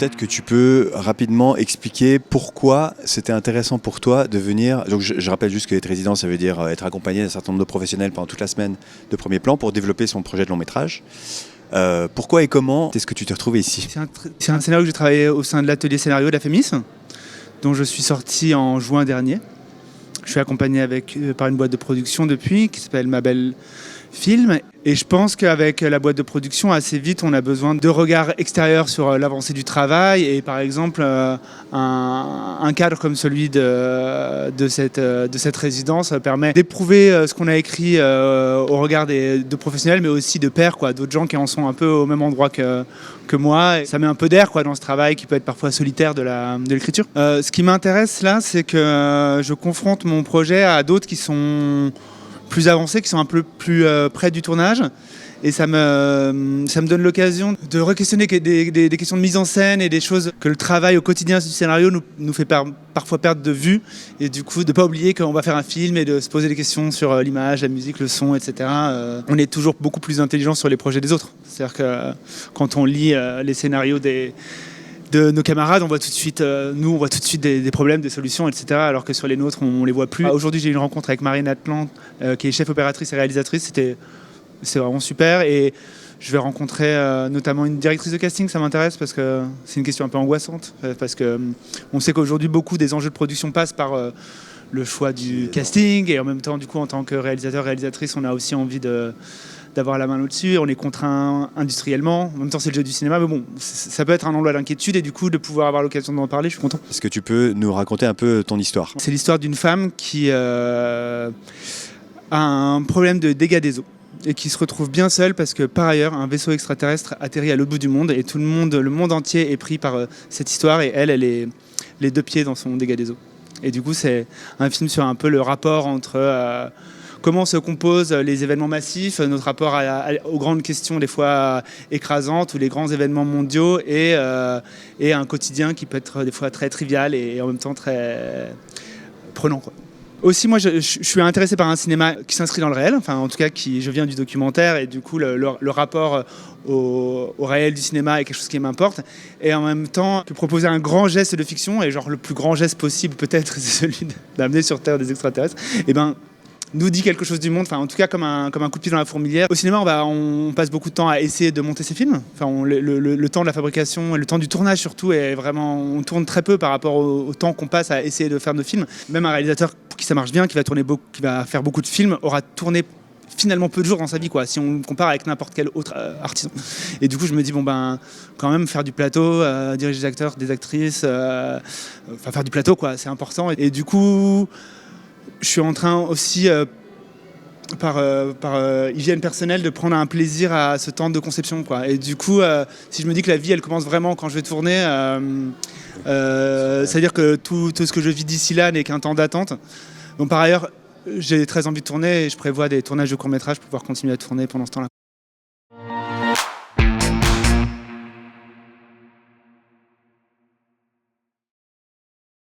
peut-être que tu peux rapidement expliquer pourquoi c'était intéressant pour toi de venir. Donc je rappelle juste que être résident, ça veut dire être accompagné d'un certain nombre de professionnels pendant toute la semaine de premier plan pour développer son projet de long métrage. Pourquoi et comment est-ce que tu t'es retrouvé ici? C'est un scénario que j'ai travaillé au sein de l'atelier scénario de la FEMIS, dont je suis sorti en juin dernier. Je suis accompagné par une boîte de production depuis, qui s'appelle Ma Belle Film. Et je pense qu'avec la boîte de production, assez vite, on a besoin de regards extérieurs sur l'avancée du travail. Et par exemple, un cadre comme celui de cette résidence permet d'éprouver ce qu'on a écrit au regard de professionnels, mais aussi de pairs, d'autres gens qui en sont un peu au même endroit que moi. Et ça met un peu d'air dans ce travail qui peut être parfois solitaire de l'écriture. Ce qui m'intéresse là, c'est que je confronte mon projet à d'autres qui sont plus avancés, qui sont un peu plus près du tournage. Et ça me donne l'occasion de re-questionner des questions de mise en scène et des choses que le travail au quotidien du scénario nous fait parfois perdre de vue. Et du coup, de ne pas oublier qu'on va faire un film et de se poser des questions sur l'image, la musique, le son, etc. On est toujours beaucoup plus intelligent sur les projets des autres. C'est-à-dire que quand on lit les scénarios de nos camarades, on voit tout de suite, des problèmes, des solutions, etc. Alors que sur les nôtres, on les voit plus. Aujourd'hui, j'ai eu une rencontre avec Marine Atlan, qui est chef opératrice et réalisatrice. C'est vraiment super. Et je vais rencontrer notamment une directrice de casting. Ça m'intéresse parce que c'est une question un peu angoissante. Parce qu'on sait qu'aujourd'hui, beaucoup des enjeux de production passent par le choix du casting. Et en même temps, du coup, en tant que réalisateur, réalisatrice, on a aussi envie d'avoir la main là-dessus, on est contraint industriellement, en même temps c'est le jeu du cinéma, mais bon, ça peut être un endroit d'inquiétude et du coup de pouvoir avoir l'occasion d'en parler, je suis content. Est-ce que tu peux nous raconter un peu ton histoire? C'est l'histoire d'une femme qui a un problème de dégâts des eaux et qui se retrouve bien seule parce que par ailleurs un vaisseau extraterrestre atterrit à l'autre bout du monde et tout le monde entier est pris par cette histoire et elle est les deux pieds dans son dégât des eaux. Et du coup c'est un film sur un peu le rapport entre comment se composent les événements massifs, notre rapport aux grandes questions des fois écrasantes ou les grands événements mondiaux et un quotidien qui peut être des fois très trivial et en même temps très prenant, Aussi, moi, je suis intéressé par un cinéma qui s'inscrit dans le réel, enfin, en tout cas, je viens du documentaire et du coup, le rapport au réel du cinéma est quelque chose qui m'importe. Et en même temps, que proposer un grand geste de fiction, et genre le plus grand geste possible, peut-être, c'est celui d'amener sur Terre des extraterrestres, et nous dit quelque chose du monde, enfin en tout cas comme un coup de pied dans la fourmilière. Au cinéma, on passe beaucoup de temps à essayer de monter ces films. Enfin, le temps de la fabrication, le temps du tournage surtout, est vraiment, on tourne très peu par rapport au temps qu'on passe à essayer de faire nos films. Même un réalisateur pour qui ça marche bien, qui va faire beaucoup de films, aura tourné finalement peu de jours dans sa vie, si on compare avec n'importe quel autre artisan. Et du coup, je me dis, quand même, faire du plateau, diriger des acteurs, des actrices, faire du plateau, c'est important. Et du coup, je suis en train aussi, par hygiène personnelle, de prendre un plaisir à ce temps de conception, Et du coup, si je me dis que la vie, elle commence vraiment quand je vais tourner, c'est-à-dire que tout ce que je vis d'ici là n'est qu'un temps d'attente. Donc, par ailleurs, j'ai très envie de tourner et je prévois des tournages de courts-métrages pour pouvoir continuer à tourner pendant ce temps-là.